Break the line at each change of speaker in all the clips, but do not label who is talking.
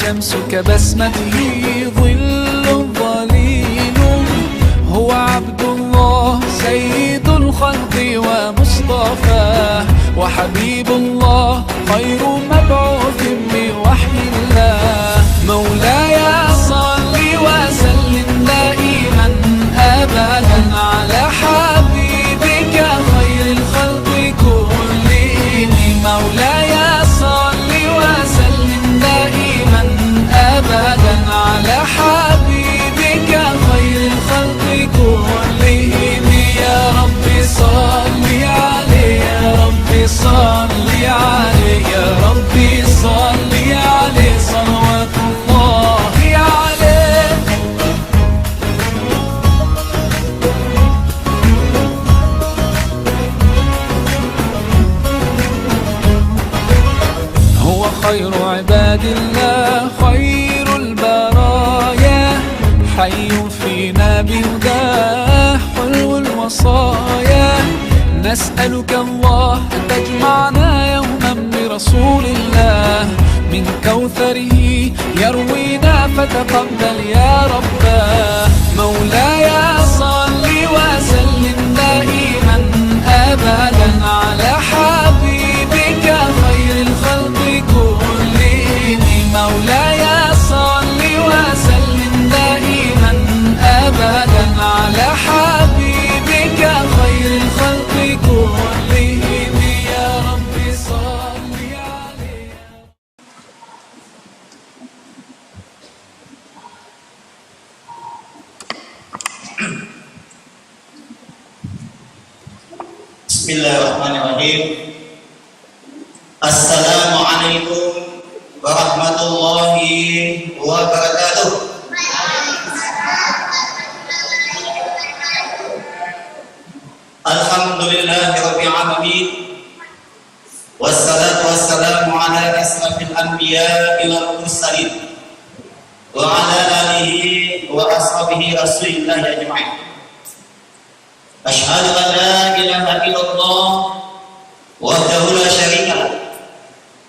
الشمس كبسمته ظل ظليل هو عبد الله سيد الخلق ومصطفاه وحبيب الله خير مبعوث بوحي الله مولاي صل وسلم دائما أبدا على حبيبك خير الخلق كلهم مولاي صل وسلم دائما أبدا على حبيبك خير الخلق كلهم يا رب صل عليه يا رب صل عليه يا رب صل عليه صلوات الله عليه هو خير عباد الله خير البرايا حي فينا بهداه حلو الوصايا نسألك الله أن تجمعنا يوما برسول الله من كوثره يروينا فتقبل يا رباه مولاي صل وسلم دائما أبدا على حبيبك خير الخلق كلهم مولاي صل وسلم دائما أبدا على حبيبك خير الخلق كلهم يا رب صل عليه
Bismillahirrahmanirrahim. Assalamualaikum warahmatullahi wabarakatuh. Alhamdulillahirabbil alamin. Wassalatu wassalamu ala asrafil anbiya'i wal mursalin wa ala alihi wa ashabihi rasulillah ajma'in. Asyhadu an la ilaha illallah wahdahu la syarika lah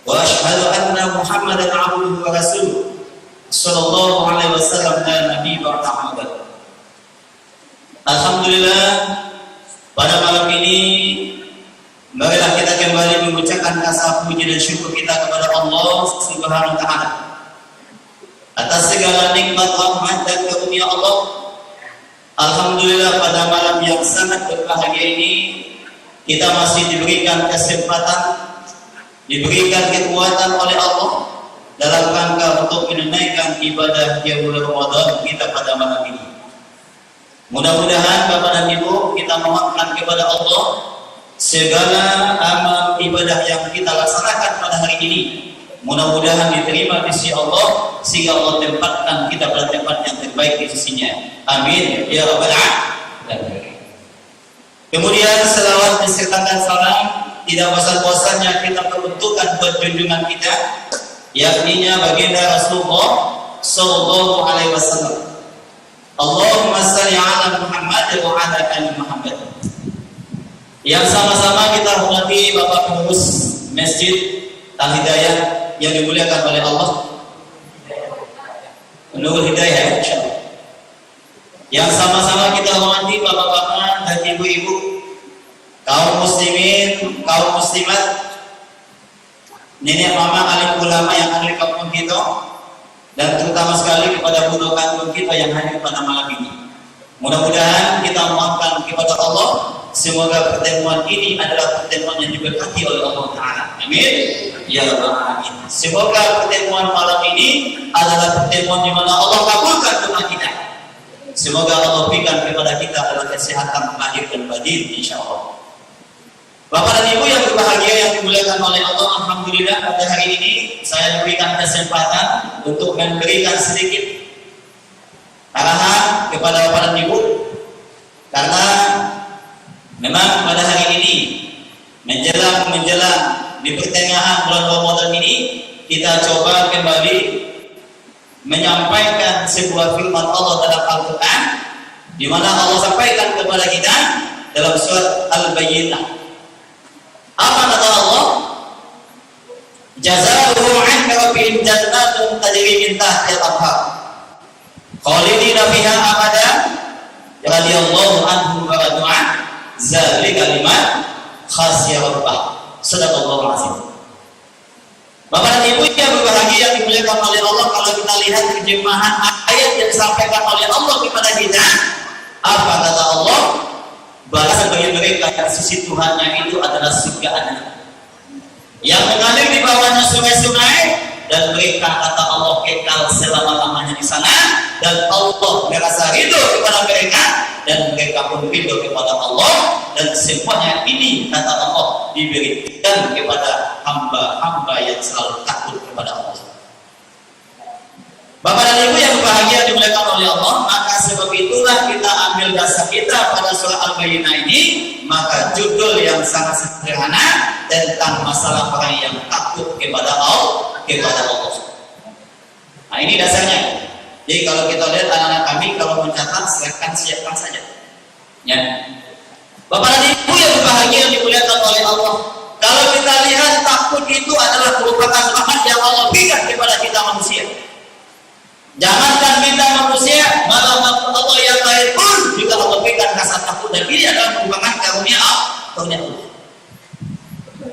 wa asyhadu anna Muhammadan abduhu wa rasuluh sallallahu alaihi wasallam la nabi ba'da Muhammad. Alhamdulillah, pada malam ini marilah kita kembali mengucapkan rasa puji dan syukur kita kepada Allah Subhanahu wa taala atas segala nikmat, rahmat dan karunia Allah. Alhamdulillah, pada malam yang sangat berbahagia ini kita masih diberikan kesempatan, diberikan kekuatan oleh Allah dalam rangka untuk menunaikan ibadah yang bulan Ramadan kita pada malam ini. Mudah-mudahan Bapak dan Ibu kita mohonkan kepada Allah segala amal ibadah yang kita laksanakan pada hari ini mudah-mudahan diterima di sisi Allah sehingga Allah tempatkan kita pada tempat yang terbaik di sisinya. Amin ya rabbal alamin. Kemudian selawat disertakan salam tidak bosan-bosannya kita peruntukkan buat junjungan kita yakninya baginda Rasulullah sallallahu alaihi wasallam. Allahumma shalli ala Muhammad wa ala ali Muhammad. Yang sama-sama kita hormati Bapak Pengurus Masjid Al-Hidayah yang dimuliakan oleh Allah, Nurul Hidayah, insyaallah. Yang sama-sama kita hormati bapak-bapak dan ibu-ibu, kaum muslimin, kaum muslimat, nenek mama, alim ulama yang ada di kampung kita, dan terutama sekali kepada budak kampung kita yang hadir pada malam ini. Mudah-mudahan kita mohonkan kepada Allah semoga pertemuan ini adalah pertemuan yang diberkati oleh Allah Ta'ala. Amin ya rabbal alamin. Semoga pertemuan malam ini adalah pertemuan di mana Allah kabulkan doa kita. Semoga Allah berikan kepada kita adalah kesehatan lahir dan batin insyaallah. Bapak dan Ibu yang berbahagia yang dimuliakan oleh Allah, alhamdulillah pada hari ini saya diberikan kesempatan untuk memberikan sedikit arahan kepada Bapak dan Ibu karena memang pada hari ini menjelang di pertengahan bulan Ramadan ini kita coba kembali menyampaikan sebuah firman Allah dalam Al-Quran di mana Allah sampaikan kepada kita dalam surat Al-Bayyinah. Apa kata Allah? Jazaohu 'inda rabbil alaihim jannatun tajri min tahtiha al-anhar khalidina fiha abada radhiyallahu anhum wa radu an zalika liman khasya rabbah. Sadaqallahu azim. Bapak dan Ibu yang berbahagia yang dimuliakan oleh Allah, kalau kita lihat terjemahan ayat yang disampaikan oleh Allah kepada kita, apa kata Allah? Balasan bagi mereka yang sisi Tuhannya itu adalah surga adil yang mengalir di bawahnya sungai-sungai, dan mereka kata Allah kekal selama-lamanya di sana, dan Allah merasa ridho kepada mereka dan mereka pun ridho kepada Allah, dan semuanya ini kata Allah diberikan kepada hamba-hamba yang selalu takut kepada Allah. Bapak dan Ibu yang berbahagia dimuliakan oleh Allah, maka sebab itulah kita ambil dasar kita pada surah Al-Bayyinah ini, maka judul yang sangat sederhana tentang masalah orang yang takut kepada Allah. Nah, ini dasarnya. Jadi kalau kita lihat anak-anak kami kalau mencatat, siapkan saja. Ya. Bapak dan Ibu yang berbahagia yang dimuliakan oleh Allah, kalau kita lihat takut itu adalah merupakan rahmat yang Allah berikan kepada kita manusia. Jangankan kita manusia, malah Allah yang lain pun juga Allah berikan rasa takut, dan ini adalah merupakan karunia Allah.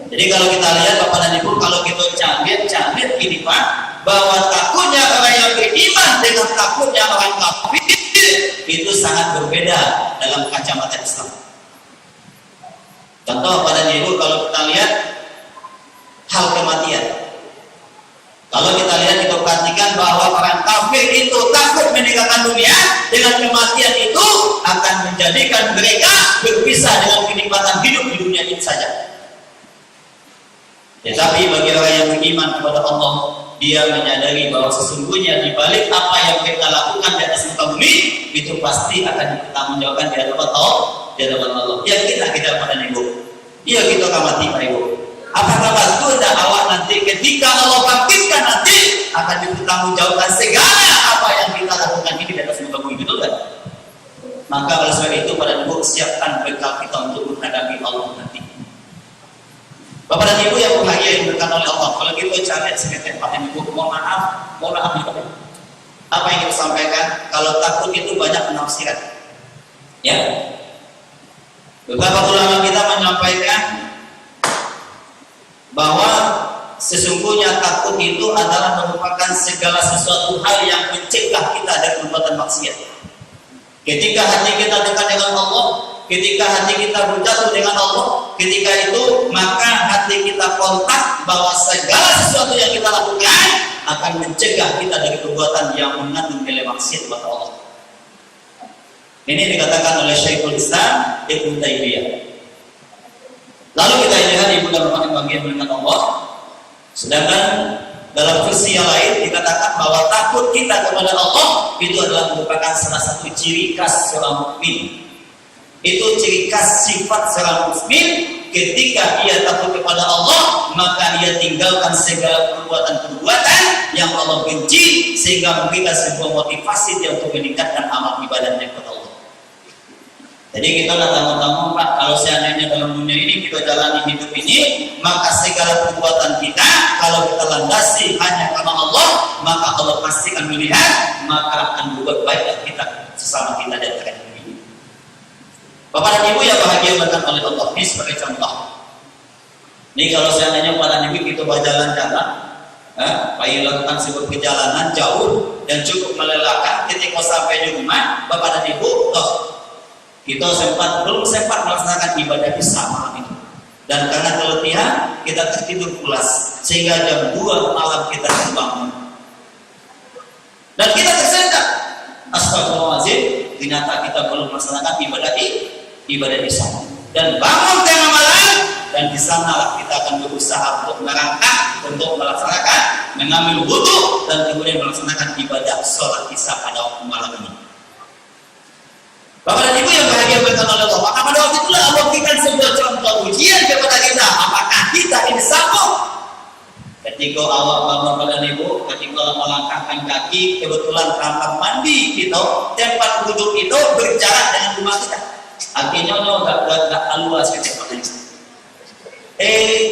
Jadi kalau kita lihat Bapak dan Ibu, kalau kita camit ini Pak, bahwa takutnya orang yang beriman dengan takutnya orang kafir itu sangat berbeda dalam kacamata Islam. Contoh Bapak dan Ibu, kalau kita lihat hal kematian, kalau kita lihat, kita perhatikan bahwa orang kafir itu takut meninggalkan dunia, dengan kematian itu akan menjadikan mereka berpisah dengan kenikmatan hidup di dunia ini saja. Tetapi bagi orang yang beriman kepada Allah, dia menyadari bahwa sesungguhnya di balik apa yang kita lakukan di atas muka bumi itu pasti akan dipertanggungjawabkan di hadapan Allah. Ya kita pada Ibu, ya kita mati Pak Ibu. Apakah betul dan awak nanti ketika Allah bangkitkan nanti akan dipertanggungjawabkan segala apa yang kita lakukan ini di atas muka bumi, betul kan? Maka oleh sebab itu pada Ibu, siapkan bekal kita untuk menghadapi Allah nanti. Bapak dan Ibu yang berbahagia yang diberikan oleh Allah, kalau kita cari sekitar Pak Ibu, mohon maaf apa yang kita sampaikan, kalau takut itu banyak penafsiran. Ya, beberapa ulama kita menyampaikan bahwa sesungguhnya takut itu adalah merupakan segala sesuatu hal yang mencegah kita dari perbuatan maksiat. Ketika hati kita dekat dengan Allah, ketika hati kita berjatuh dengan Allah, ketika itu maka hati kita kontak bahwa segala sesuatu yang kita lakukan akan mencegah kita dari perbuatan yang mengandung nilai maksiat kepada Allah. Ini dikatakan oleh Syekhul Islam Ibnu Taimiyah. Lalu kita lihat Ibu dan Bapak yang bagian dengan Allah. Sedangkan dalam versi yang lain dikatakan bahwa takut kita kepada Allah itu adalah merupakan salah satu ciri khas seorang mukmin. Itu ciri khas sifat seorang mukmin. Ketika ia takut kepada Allah, maka ia tinggalkan segala perbuatan-perbuatan yang Allah benci, sehingga memberikan sebuah motivasi dia untuk meningkatkan amal ibadahnya kepada Allah. Jadi kita tamu-tamu Pak, kalau seandainya dalam dunia ini kita jalani hidup ini, maka segala perbuatan kita kalau kita landasi hanya karena Allah, maka Allah pasti akan melihat, maka akan berbuat baiklah kita sesama kita dan terhadap ini. Bapak dan Ibu yang bahagia berkat oleh Allah, ini sebagai contoh. Ini kalau seandainya Bapak dan Ibu kita berjalan-jalan, lakukan sebuah perjalanan jauh dan cukup melelahkan, ketika sampai di rumah Bapak dan Ibu, kita belum sempat melaksanakan ibadah isya malam itu, dan karena keletihan kita tertidur pulas sehingga jam 2 malam kita terbangun dan kita tersentak. Astagfirullahaladzim, ternyata kita belum melaksanakan ibadah isya, dan bangun tengah malam, dan di sanalah kita akan berusaha untuk merangkak, untuk melaksanakan, mengambil wudu, dan kemudian melaksanakan ibadah sholat isya pada waktu malam ini. Bapak dan Ibu yang bahagia berkat oleh Allah, maka pada waktu itulah Allah berikan sebuah contoh ujian kepada kita. Apakah kita ini sanggup? Ketika awak bangun Bapak dan Ibu, ketika melangkahkan kaki, kebetulan kamar mandi kita, tempat duduk itu berjarak dengan rumah kita. Akhirnya nggak luas kecepatan.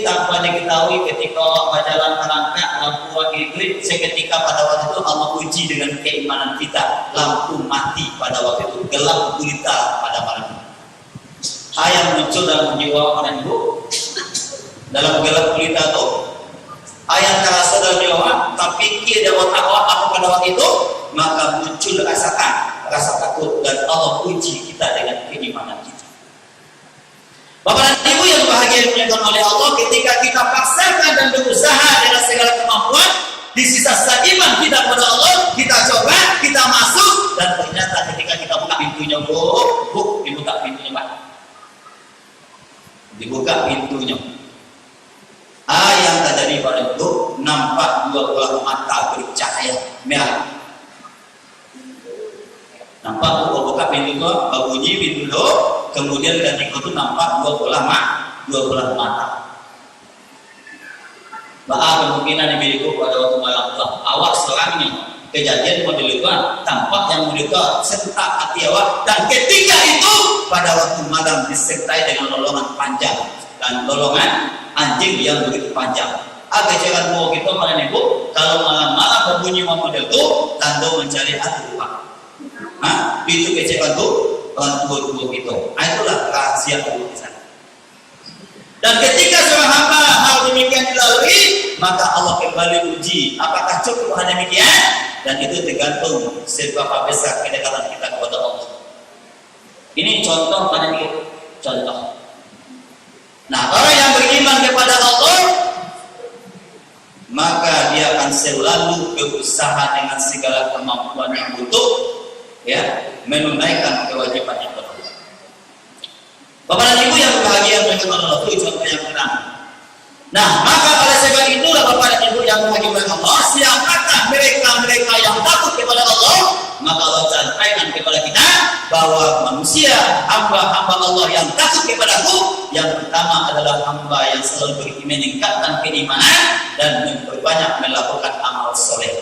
Tanpa diketahui ketika berjalan terangkat lampu itu, seketika pada waktu itu Allah uji dengan keimanan kita. Lampu mati pada waktu itu, gelap gulita pada malam itu. Yang muncul dalam jiwa orang itu, dalam gelap gulita itu, yang terasa dalam jiwa, tapi dia otak apa pada waktu itu, maka muncul rasa takut dan Allah uji kita dengan keimanan kita. Bapak dan Ibu yang bahagia dimuliakan oleh Allah, ketika kita paksakan dan berusaha dengan segala kemampuan, di sisa iman kita kepada Allah, kita coba, kita masuk, dan ternyata ketika kita buka pintunya, dibuka pintunya, Pak. Dibuka pintunya. Yang terjadi pada itu, nampak dua bola mata bercahaya merah. Nampak buka pintu itu, bunyi pintu itu, kemudian ketika itu nampak dua bola mata. Kemungkinan dimiliki pada waktu malam itu awak selangnya kejadian model itu tampak yang model itu serta hati awak, dan ketika itu pada waktu malam disertai dengan lolongan panjang dan lolongan anjing yang begitu panjang. Kecelakaan mau kita mana Ibu, kalau malam-malam berbunyi model itu tanda mencari hati Pak. Itu kecewa itu tubuh itu. Itulah rahasia tubuh di sana. Dan ketika seorang hamba hal demikian dilalui, maka Allah kembali uji apakah cukup hal demikian, dan itu tergantung seberapa besar kedekatan kita kepada Allah. Ini contoh pada ini contoh. Nah, orang yang beriman kepada Allah, maka dia akan selalu berusaha dengan segala kemampuan yang butuh, menunaikan kewajiban yang berat. Bapak dan Ibu yang berbahagia dengan Allah, itu contoh yang pertama. Nah, maka oleh sebab itulah Bapak dan Ibu yang berbahagia dengan Allah, siapakah mereka yang takut kepada Allah? Maka Allah sampaikan kepada kita bahwa manusia, hamba-hamba Allah yang takut kepadaku, yang pertama adalah hamba yang selalu meningkatkan keimanan dan memperbanyak melakukan amal soleh.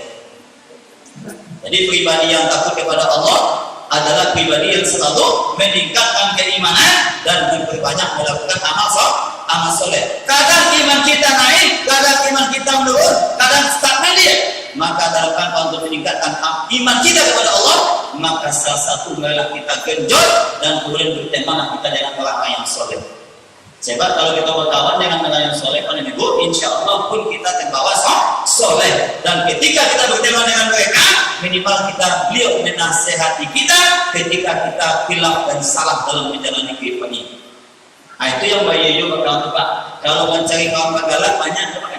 Jadi pribadi yang takut kepada Allah adalah pribadi yang selalu meningkatkan keimanan dan memperbanyak melakukan amal soleh. Kadang iman kita naik, kadang iman kita menurun, kadang stagnan dia. Maka dalam rangka untuk meningkatkan iman kita kepada Allah, maka salah satu adalah kita genjot dan kemudian berteman kita dengan orang yang soleh. Sebab kalau kita berkawan dengan orang yang soleh, Ibu, insya Allah pun kita terbawa soleh. Dan ketika kita berteman dengan mereka, minimal beliau menasehati kita ketika kita hilaf dan salah dalam menjalani kehidupan ini. Itu yang Mbak Yoyo berkawan Pak. Kalau mencari kawan pegalak banyak Pak.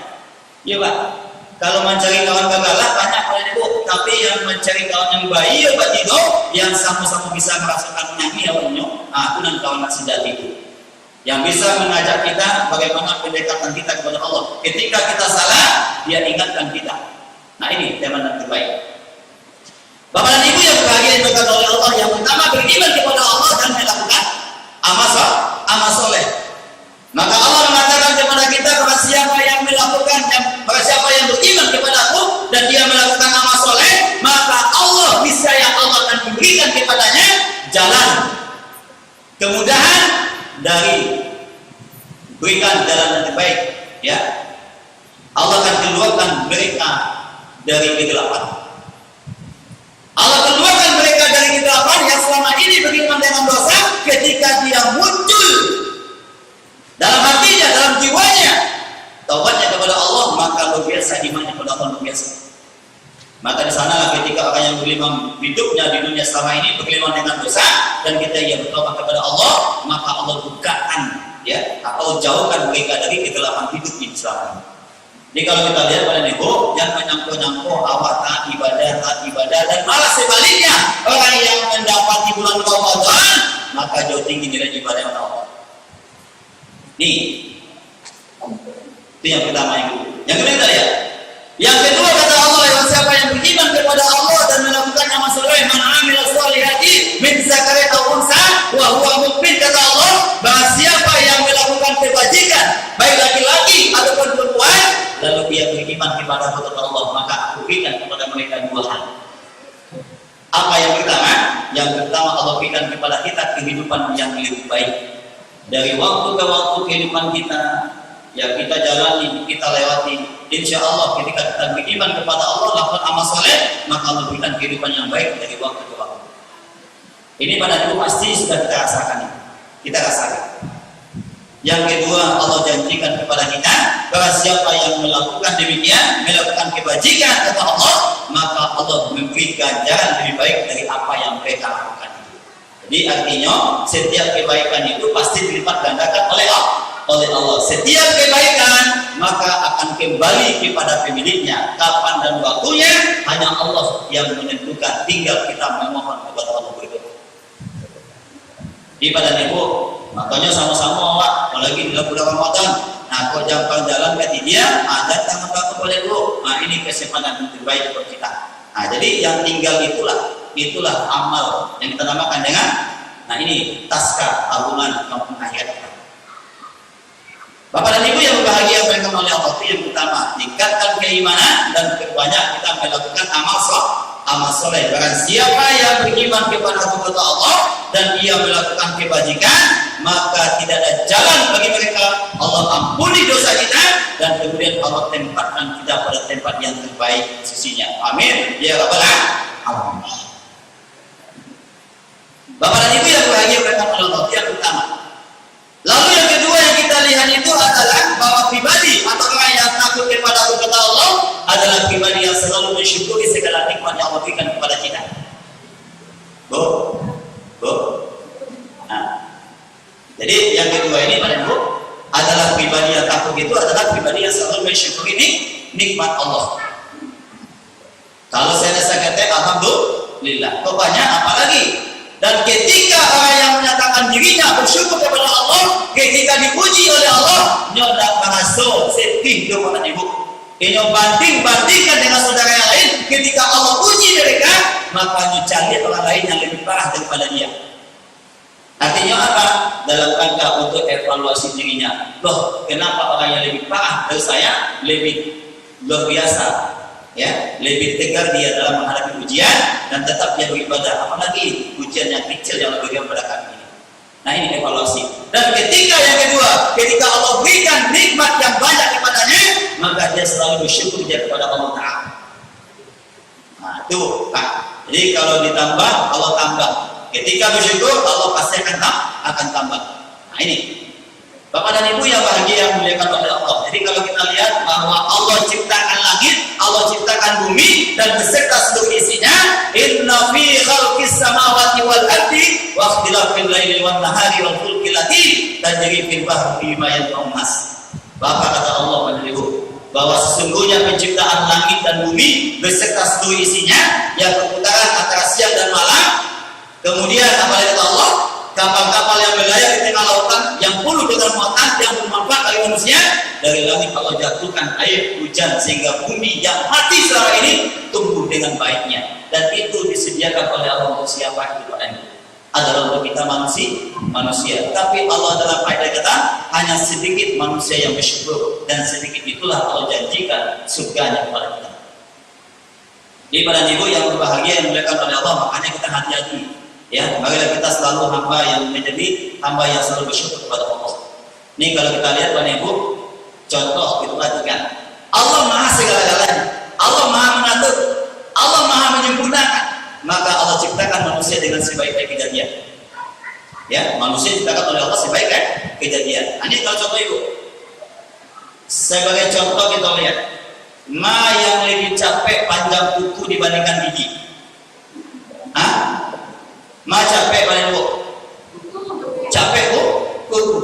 Iya Pak. Kalau mencari kawan pegalak banyak Ibu. Tapi yang mencari kawan yang baik Pak Tito, yang sama-sama bisa merasakan nyanyi itu nan kawan sejati itu. Yang bisa mengajak kita bagaimana pendekatan kita kepada Allah. Ketika kita salah, dia ingatkan kita. Nah ini teman yang terbaik. Bapak dan Ibu yang berbahagia diberkati oleh Allah, yang pertama beriman kepada Allah dan melakukan amal soleh. Maka Allah mengatakan kepada kita, bahwa siapa yang melakukan, bahwa siapa yang beriman kepadaku dan dia melakukan amal soleh, maka Allah bisa yang Allah akan berikan kepadanya jalan kemudahan dari berikan jalan yang terbaik. Allah akan keluarkan mereka dari kegelapan. Allah keluarkan mereka dari kegelapan yang selama ini beriman dengan dosa. Ketika dia muncul dalam hatinya, dalam jiwanya, taubatnya kepada Allah, maka luar biasa imannya kepada Allah, luar biasa. Maka di sana ketika orang yang berlimang hidupnya di dunia selama ini berlimang dengan dosa, dan kita yang bertobat kepada Allah, maka Allah bukakan atau jauhkan mereka dari kegelapan hidup ini selama ini. Jadi kalau kita lihat pada Ibu yang menyangkut awak taat ibadah, dan malah sebaliknya orang yang mendapati bulan Ramadan maka jauh tinggi nilai ibadah Allah. Itu yang pertama Ibu. Yang kedua Yang kedua kata Allah, yang siapa yang beriman kepada Allah dan melakukan amal soleh, man amila sholihati min zakarin aw unsa wa huwa mu'min, kata Allah, bahwa siapa yang melakukan kebajikan baik laki-laki ataupun perempuan lalu dia beriman kepada Allah, maka aku berikan kepada mereka dua hal. Apa yang pertama? Yang pertama Allah berikan kepada kita kehidupan yang lebih baik. Dari waktu ke waktu kehidupan kita yang kita jalani, kita lewati. Insya Allah ketika kita beriman kepada Allah, lakukan amal soleh, maka Allah berikan kehidupan yang baik dari waktu ke waktu. Ini pada itu pasti sudah kita rasakan. Kita rasakan. Yang kedua, Allah janjikan kepada kita, bahwa siapa yang melakukan demikian, melakukan kebajikan kepada Allah, maka Allah memberi ganjaran lebih baik dari apa yang mereka lakukan. Jadi artinya setiap kebaikan itu pasti dilipat gandakan oleh Allah. Setiap kebaikan maka akan kembali kepada pemiliknya. Kapan dan waktunya hanya Allah yang menentukan. Tinggal kita memohon kepada Allah berikut. Di pada ibu, makanya sama-sama apalagi di bulan Ramadan. Nah, kau jangan jalan ke dia, datang ke boleh bu. Nah, ini kesempatan yang terbaik buat kita. Nah, jadi yang tinggal itulah amal yang kita namakan dengan, nah ini taska tabungan kampung akhirat. Bapak dan Ibu yang berbahagia yang oleh Allah, itu yang pertama, tingkatkan keimanan dan banyak kita melakukan amal soleh. Barang siapa yang beriman kepada Allah dan ia melakukan kebajikan, maka tidak ada jalan bagi mereka. Allah ampuni dosa kita dan kemudian Allah tempatkan kita pada tempat yang terbaik sisinya. Amin ya rabbal alamin. Bapak dan Ibu yang berbahagia oleh Allah, itu yang pertama. Lalu yang kedua yang kita lihat itu adalah bahwa pribadi atau orang yang takut kepada Allah adalah pribadi yang selalu mensyukuri segala nikmat yang Allah berikan kepada kita. Nah, jadi yang kedua ini pada Ibu adalah pribadi yang takut itu adalah pribadi yang selalu mensyukuri nikmat Allah. Kalau saya rasa kata alhamdulillah, kok banyak apalagi. Dan ketika orang yang menyatakan dirinya bersyukur kepada Allah, ketika dipuji oleh Allah, dia tidak merasa sedih kepada Ibu. Dia bandingkan dengan saudara yang lain. Ketika Allah puji mereka, maka dia cari orang lain yang lebih parah daripada dia. Artinya apa? Dalam rangka untuk evaluasi dirinya. Loh, kenapa orang yang lebih parah dari saya lebih luar biasa? Ya, lebih tegar dia dalam menghadapi ujian dan tetap dia beribadah, apalagi ujian yang kecil yang berikan pada kami. Nah, ini evaluasi. Dan ketika yang kedua, ketika Allah berikan nikmat yang banyak kepadanya, maka dia selalu bersyukur dia kepada Allah Ta'ala. Nah, itu jadi kalau ditambah, Allah tambah. Ketika bersyukur, Allah pasti akan tambah. Nah, ini Bapak dan Ibu yang bahagia yang dimuliakan oleh Allah. Jadi kalau kita lihat bahwa Allah ciptakan langit, Allah ciptakan bumi dan beserta seluruh isinya, inna fi khalqis samawati wal ardi wa ikhtilafil laili wan nahari wal fulki lati tajri fil bahri bima yanfa'un nas. Bapak kata Allah pada Ibu bahwa sesungguhnya penciptaan langit dan bumi beserta seluruh isinya yang berputaran antara siang dan malam. Kemudian apa kata Allah? Kapal-kapal yang berlayar di tengah lautan yang penuh dengan muatan yang bermanfaat bagi manusia, dari langit Allah jatuhkan air hujan sehingga bumi yang mati selama ini tumbuh dengan baiknya, dan itu disediakan oleh Allah untuk siapa itu adalah untuk kita manusia. Tapi Allah dalam ayat kata hanya sedikit manusia yang bersyukur, dan sedikit itulah Allah janjikan surganya kepada kita. Jadi pada Ibu yang berbahagia yang dimuliakan oleh Allah, makanya kita hati-hati. Ya, marilah kita selalu hamba yang menjadi hamba yang selalu bersyukur kepada Allah. Ini kalau kita lihat Bapak Ibu, contoh kita perhatikan. Allah Maha segala-galanya. Allah Maha mengatur. Allah Maha menyempurnakan. Maka Allah ciptakan manusia dengan sebaik-baik kejadian. Ya, manusia diciptakan oleh Allah sebaik-baik kejadian. Ini kalau contoh Ibu. Sebagai contoh kita lihat, ma yang lebih capek panjang kuku dibandingkan gigi. Ma capek paling Bu? Capek Bu? Kuku.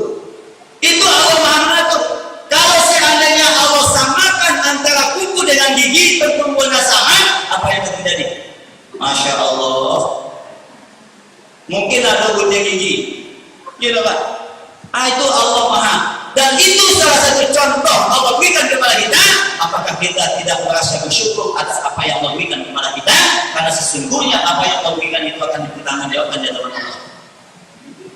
Itu Allah Maha mengatur. Kalau seandainya Allah samakan antara kuku dengan gigi, pertumbuhannya sama, apa yang terjadi? Masya Allah. Mungkin ada gunting gigi. Gitu Pak. Itu Allah Maha. Dan itu salah satu contoh Allah berikan kepada kita. Apakah kita tidak merasa bersyukur atas apa yang Allah berikan kepada kita? Karena sesungguhnya apa yang Allah berikan itu akan dipertanggungjawabkan di hadapan Allah.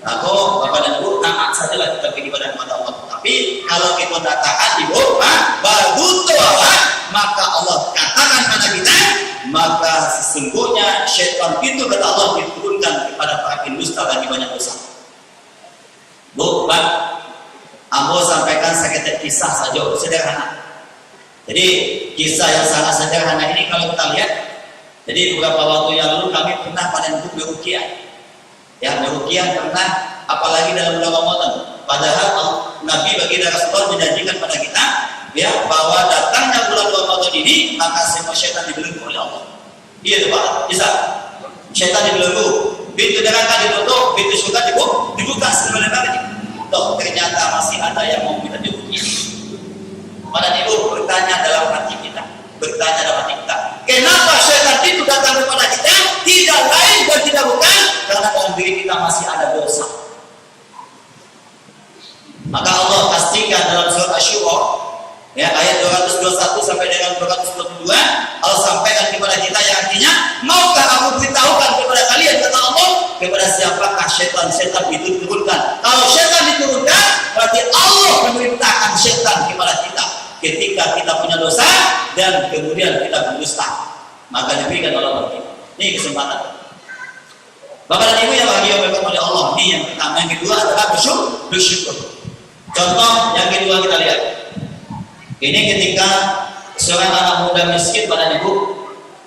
Aku Bapak dan Ibu taat sajalah kita beribadah kepada Allah. Tapi kalau kita tidak taat Ibu, maka Allah katakan pada kita, maka sesungguhnya syaitan itu kata Allah diturunkan kepada para pendusta bagi banyak dosa. Bu, Pak, Ambo sampaikan sekedar kisah saja, sederhana. Jadi kisah yang sangat sederhana ini kalau kita lihat, jadi beberapa waktu yang lalu kami pernah pada untuk berukiah. Ya, berukiah pernah, apalagi dalam bulan Ramadan. Padahal Nabi bagi Rasulullah menjanjikan pada kita, ya, bahwa datangnya bulan Ramadan ini maka semua syaitan dibelenggu oleh Allah. Iya Pak, bisa. Syaitan dibelenggu, pintu neraka ditutup, pintu surga dibuka sebenarnya. Toh ternyata masih ada yang mau kita diuji. Pada ibu bertanya dalam hati kita, kenapa syaitan itu datang kepada kita? Tidak lain dan tidak bukan karena dalam diri kita masih ada dosa. Maka Allah pastikan dalam surat Asy-Syura, ya, ayat 221 sampai dengan 222, Allah sampaikan kepada kita yang artinya, maukah aku beritahukan kepada kalian, kata Allah, kepada siapakah setan itu diturunkan? Kalau setan diturunkan, berarti Allah memerintahkan setan kepada kita ketika kita punya dosa dan kemudian kita berdusta. Maka diberikan oleh Allah. Ini kesempatan. Bapak dan Ibu yang bahagia oleh Allah. Ini yang pertama. Yang kedua adalah bersyukur. Contoh yang kedua kita lihat. Ini ketika seorang anak muda miskin pada Ibu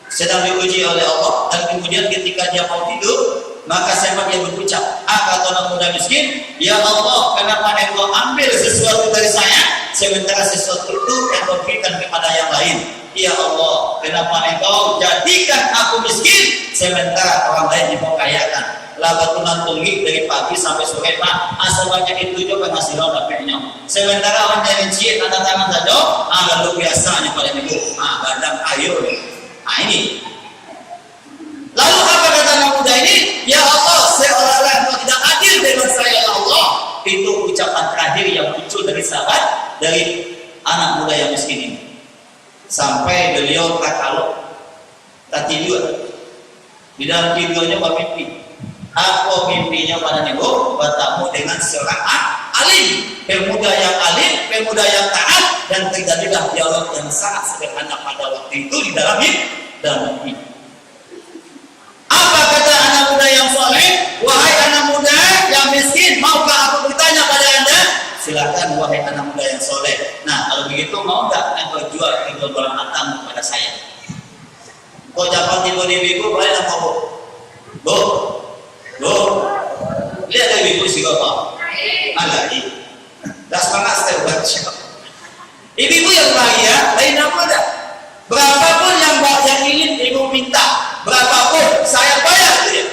sedang diuji oleh Allah, dan kemudian ketika dia mau tidur, maka sempat dia berucap, kata anak muda miskin, ya Allah, kenapa engkau ambil sesuatu dari saya, sementara sesuatu itu engkau berikan kepada yang lain? Ya Allah, kenapa engkau jadikan aku miskin, sementara orang lain dimukayakan? Labatunan tunggik dari pagi sampai sore, Pak, asalnya itu juga penghasilan dapetnya. Sementara orang yang ciet ada tangan saja, lalu biasanya pada Ibu, badan ayo. Ini. Lalu apa kata anak muda ini? Ya Allah, seolah-olah engkau tidak adil dengan saya, ya Allah. Itu ucapan terakhir yang muncul dari sahabat, dari anak muda yang miskin ini. Sampai beliau kalau tak tidur. Di dalam tidurnya bermimpi. Aku mimpinya pada Ibu bertemu dengan seorang alim, pemuda yang alim, pemuda yang taat, dan terjadilah dialog yang sangat sederhana pada waktu itu di dalam mimpi. Apa kata anak muda yang soleh? Wahai anak muda yang miskin, maukah aku bertanya pada anda? Silakan wahai anak muda yang soleh. Nah, kalau begitu mau nggak engkau jual bola matamu kepada saya? Kau dapat tidur di ibu, boleh tak kau? Bu, lihat dari ibu sih kau. Lagi. Dah semangat saya baca. Ibu yang bahagia, lain apa ada? Berapapun yang ingin ibu minta, berapapun saya bayar dia.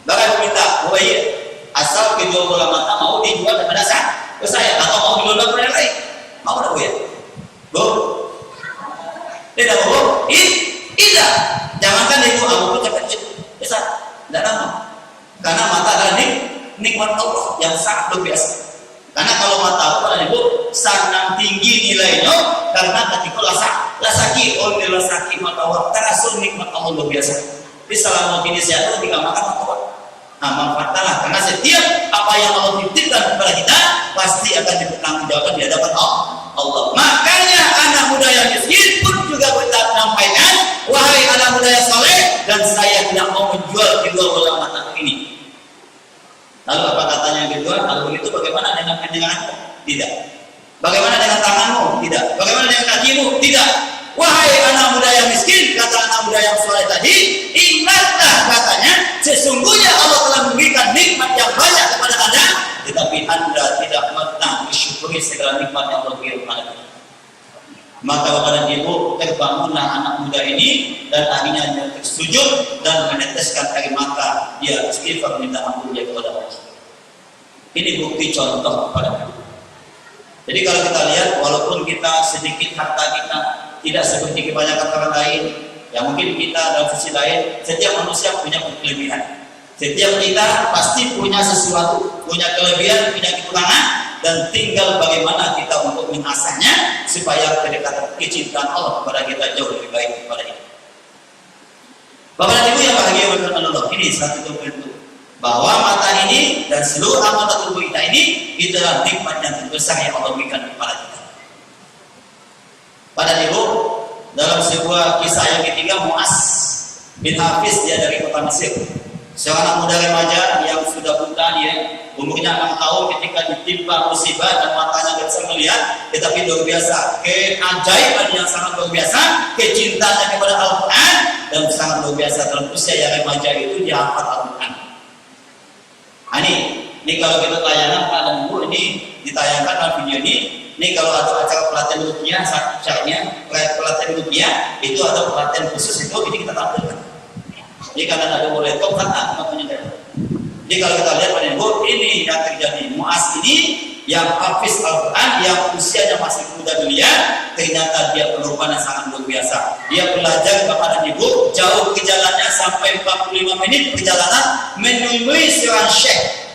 Bahkan minta, oh iya, asal kedua bola mata mau dijual kepada saya, atau mau dijual kepada yang lain, mau tak bu ya? Bu, tidak bu, tidak. Jangankan ibu, aku pun cepat, besar, tidak lama. Karena mata adalah nikmat Allah yang sangat luar biasa. Karena kalau mata pada ibu sangat tinggi nilainya, karena ketika lasaki oleh lasaki mata Allah terasa nikmat Allah luar biasa. Di selama ini saya tahu ketika makan mata Allah. Nah, manfaatkanlah karena setiap apa yang Allah titipkan kepada kita pasti akan dipertanggungjawabkan di hadapan Allah. Makanya anak muda yang miskin pun juga menyampaikan, wahai anak muda yang soleh, dan saya tidak mau menjual kedua bola mata ini. Lalu apa katanya yang kedua? Kalau begitu bagaimana dengan pendengaranmu? Tidak. Bagaimana dengan tanganmu? Tidak. Bagaimana dengan kakimu? Tidak. Wahai anak muda yang miskin, kata anak muda yang soleh tadi, ingatlah katanya, sesungguhnya Allah telah memberikan nikmat yang banyak kepada anda, tetapi anda tidak pernah bersyukuri segala nikmat yang Allah berikan kepada anda. Maka bapak dan ibu, terbangunlah anak muda ini, dan akhirnya dia tersujud dan meneteskan air mata, dia istighfar minta ampun dia kepada Allah. Ini bukti contoh kepada kita. Jadi kalau kita lihat, walaupun kita sedikit harta kita tidak seperti kebanyakan orang lain, ya mungkin kita dalam sisi lain, setiap manusia punya kelebihan. Setiap kita pasti punya sesuatu, punya kelebihan, punya kekurangan, dan tinggal bagaimana kita untuk mengasahnya supaya kedekatan kecintaan Allah kepada kita jauh lebih baik kepada kita. Bapak dan Ibu yang bahagia berkat Allah, ini satu bentuk bahwa mata ini dan seluruh anggota tubuh kita ini adalah nikmat yang terbesar yang Allah berikan kepada kita. Pada Ibu, dalam sebuah kisah yang ketiga, Mu'az bin Hafiz, dia dari kota Mesir, seorang muda remaja yang sudah buta, dia umurnya 6 tahun ketika ditimpa musibah dan matanya tidak bisa melihat, tetapi luar biasa keajaiban yang sangat luar biasa, kecintaannya kepada Al-Quran, dan sangat luar biasa dalam usia yang remaja itu dia hafal Al-Quran. Ini kalau kita tayangan Pak dan Ibu, ini ditayangkan dalam video ini kalau ada acara pelatihan rupiah, caranya pelatihan rupiah itu ada pelatihan khusus itu, ini kita tampilkan. Jadi karena ada mulai top kan, makanya. Jadi kalau kita lihat Pak dan Ibu, ini yang terjadi. Mu'az ini yang hafiz Al-Quran, yang usianya masih muda belia, ternyata dia perubahan yang sangat luar biasa. Dia belajar Bapak dan Ibu, jauh perjalanannya sampai 45 menit perjalanan menemui seorang syekh.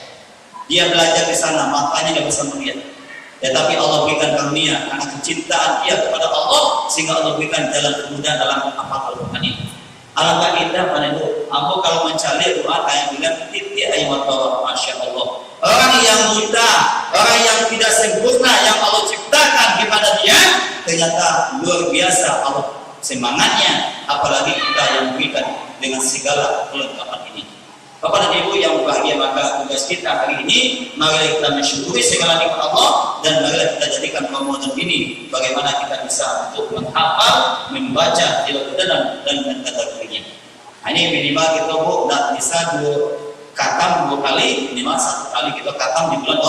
Dia belajar di sana, matanya tidak bisa melihat. Tetapi Allah berikan karunia karena kecintaan dia kepada Allah, sehingga Allah berikan jalan kemudahan dalam menghafal Al-Quran ini. Alangkah indah Pak Ibu, ambo kalau mencari doa kayak bilang titik ayat bawah, masya Allah. Orang yang buta, orang yang tidak sempurna yang Allah ciptakan kepada dia, ternyata luar biasa Allah semangatnya, apalagi kita yang berikan dengan segala kelengkapan ini. Bapak dan Ibu yang bahagia, maka tugas kita hari ini, marilah kita mensyukuri segala nikmat Allah, dan marilah kita jadikan Ramadan ini bagaimana kita bisa untuk menghafal, membaca, tilawah dan mentadabburinya. Ini minimal kita bisa khatam 2 kali, minimal 1 kali kita khatam di bulan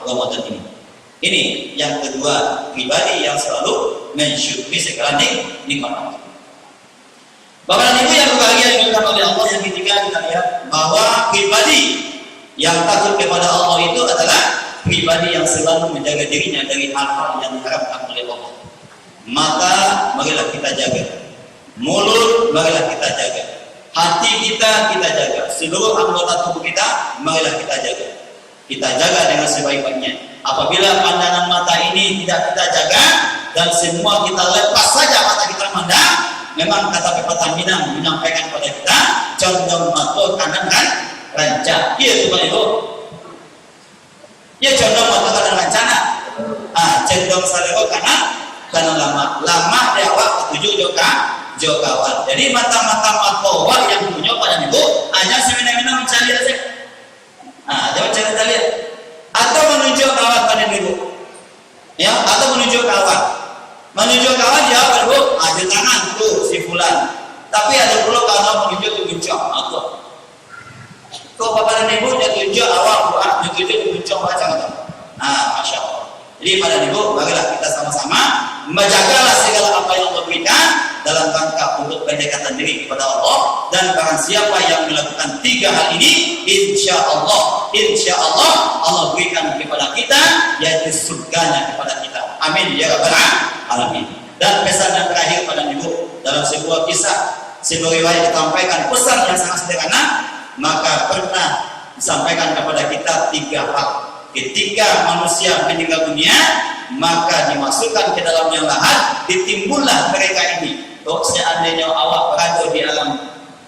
Ramadan ini. Ini yang kedua, pribadi yang selalu mensyukuri segala nikmat Allah. Bapak dan Ibu yang berbahagia dimuliakan oleh Allah, yang ketiga kita lihat bahwa pribadi yang takut kepada Allah itu adalah pribadi yang selalu menjaga dirinya dari hal-hal yang diharamkan oleh Allah. Mata marilah kita jaga, mulut marilah kita jaga, hati kita jaga, seluruh anggota tubuh kita marilah kita jaga. Kita jaga dengan sebaik-baiknya. Apabila pandangan mata ini tidak kita jaga dan semua kita lepas saja mata kita memandang, memang kata pepatah Minang menyampaikan kepada kita, condong mata kanan kan rancang. Iya tuh Pak Ibu. Ya condong mata kanan rancana. Condong salego kanan lama dia awak ketujuh jokawan. Jadi mata-mata matowa yang punya Pak Ibu hanya semena-mena mencari saja. Jangan cari kita lihat. Atau menunjuk kawan Pak Ibu. Ya, atau menunjuk kawan. Menunjuk kawan dia apa Bu? Ada tangan tuh si fulan. Tapi ada pula kalau menunjuk tunjuk atau kok Bapak dan Ibu dia tunjuk awal buat tunjuk macam itu. Masya Allah. Jadi Bapak dan Ibu, marilah kita sama-sama menjagalah segala apa yang Allah berikan dalam rangka untuk pendekatan diri kepada Allah, dan barang siapa yang melakukan 3 hal ini, insya Allah Allah berikan kepada kita yaitu surganya kepada kita. Amin ya rabbal alamin. Dan pesan yang terakhir pada Ibu, dalam sebuah kisah, sebuah riwayat disampaikan pesan yang sangat sederhana, maka pernah disampaikan kepada kita 3 hal. Ketika manusia meninggal dunia, maka dimasukkan ke dalamnya lahat, ditimbullah mereka ini. Seandainya awak berada di alam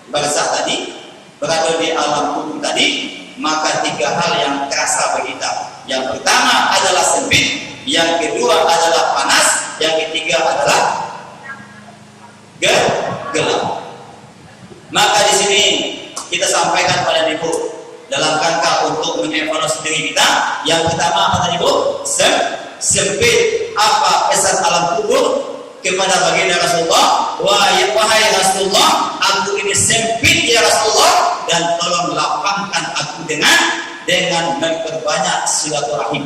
barzah tadi, berada di alam kubur tadi, maka 3 hal yang terasa bagi kita. Yang pertama adalah sempit, yang kedua adalah panas, yang ketiga adalah gelap. Maka di sini kita sampaikan pada Ibu dalam rangka untuk mengevaluasi diri kita. Yang pertama apa tadi Bu? Sempit. Apa pesan alam kubur kepada baginda Rasulullah? Wahai Rasulullah, aku ini sempit ya Rasulullah, dan tolong lapangkan aku dengan memperbanyak silaturahim.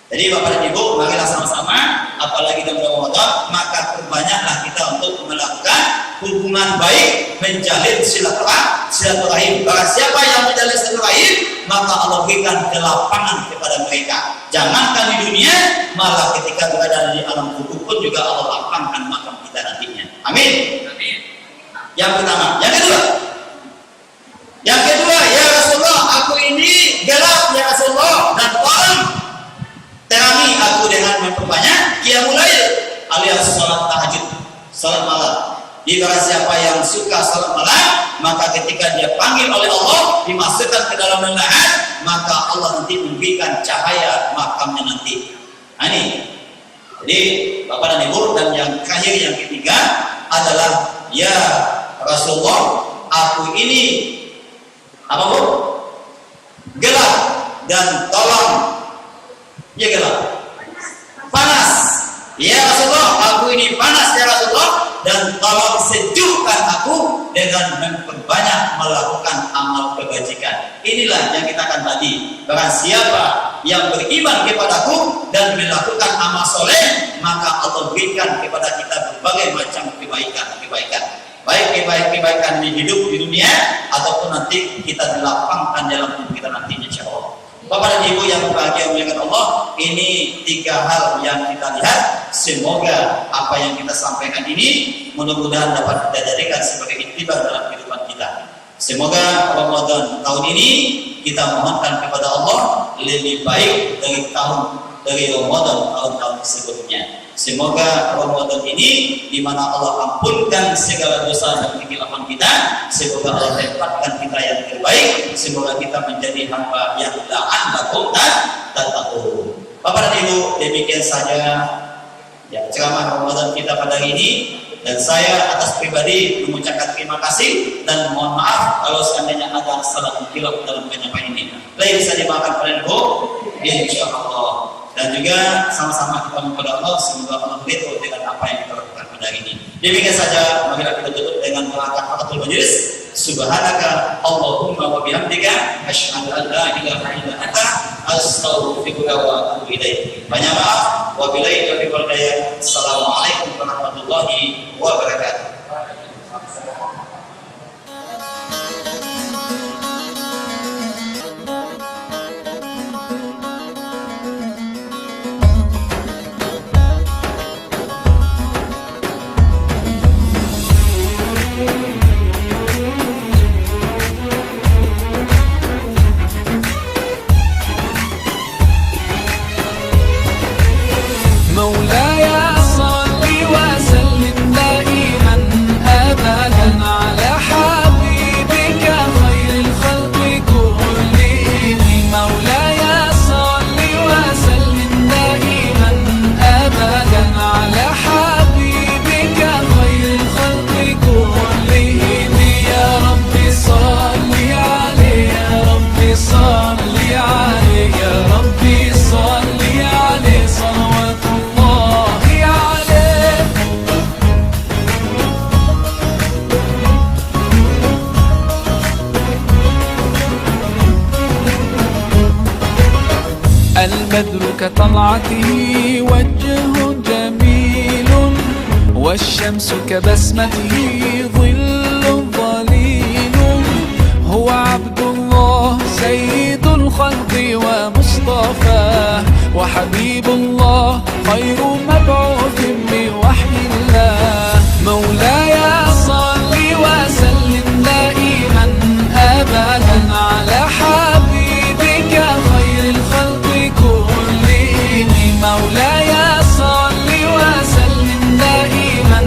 Jadi Bapak dan Ibu, marilah sama-sama, apalagi dalam Ramadan, maka perbanyaklah kita untuk melakukan hubungan baik, menjalin silaturahim. Barang siapa yang menjalin silaturahim, maka Allah berikan kelapangan kepada mereka. Jangankan di dunia, malah ketika berada di alam kubur pun juga Allah lapangkan makam kita nantinya. Amin. Yang pertama. Yang kedua, ya Rasulullah, aku ini gelap ya Rasulullah, dan tolong terangi aku dengan memperbanyak qiyamul lail alias salat tahajud, salat malam. Jika siapa yang suka salat malam, maka ketika dia panggil oleh Allah, dimasukkan ke dalam lahat, maka Allah nanti memberikan cahaya makamnya nanti. Ini. Jadi Bapak dan Ibu, dan yang terakhir yang ketiga adalah ya Rasulullah, aku ini apa Bu? gelap dan tolong. Ya gelap, panas. Ya Rasulullah, aku ini panas ya Rasulullah, dan tolong sejukkan aku dengan memperbanyak melakukan amal kebajikan. Inilah yang kita akan tadi. Barang siapa yang beriman kepadaku dan melakukan amal soleh, maka Allah berikan kepada kita berbagai macam kebaikan. Baik kebaikan di hidup di dunia ataupun nanti kita dilapangkan dalam hidup kita nantinya, insya Allah. Bapak dan Ibu yang berbahagia muliakan Allah, ini 3 hal yang kita lihat. Semoga apa yang kita sampaikan ini mudah-mudahan dapat kita jadikan sebagai iktibar dalam kehidupan kita. Semoga Ramadan tahun ini kita mohonkan kepada Allah lebih baik dari Ramadan tahun-tahun sebelumnya. Semoga Ramadan ini di mana Allah ampunkan segala dosa dan kekhilapan kita. Semoga Allah tempatkan kita yang terbaik. Semoga kita menjadi hamba yang la'allakum tattaqun. Bapak dan Ibu, demikian saja ya ceramah Ramadan kita pada hari ini. Dan saya atas pribadi mengucapkan terima kasih dan mohon maaf kalau seandainya ada salah hilaf dalam penyampaian ini. Lain bisa dimaafkan pada Ibu, insya Allah. Dan juga sama-sama kita memohon Allah semoga Allah ridho dengan apa yang kita lakukan pada hari ini. Demikian saja, marilah kita tutup dengan doa kafaratul majlis. Subhanaka Allahumma wa bihamdika asyhadu an la ilaha illa anta astaghfiruka wa atubu ilaik. Banyak maaf, wabillahi taufiq wal hidayah. Assalamualaikum warahmatullahi wabarakatuh.
البدر كطلعته وجه جميل والشمس كبسمته ظل ظليل هو عبد الله سيد الخلق ومصطفاه وحبيب الله خير مبعوث بوحي الله مولاي صل وسلم دائما أبدا على حبيبك خير الخلق كلهم مولاي صل وسلم دائما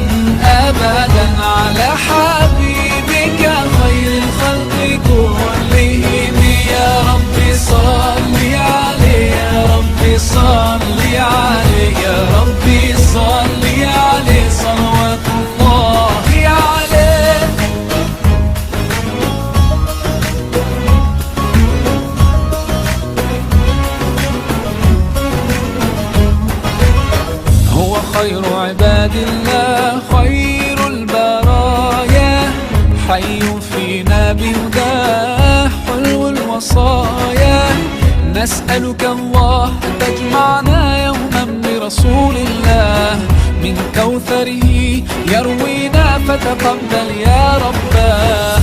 أبدا على حبيبك خير الخلق كلهم يا رب صل عليه يا رب صل عليه يا رب صل عليه صلوات الله عليه هو خير عباد الله خير البرايا حي فينا بهداه حلو الوصايا نسألك الله أن تجمعنا يوما برسول الله من كوثره يروينا فتقبل يا رباه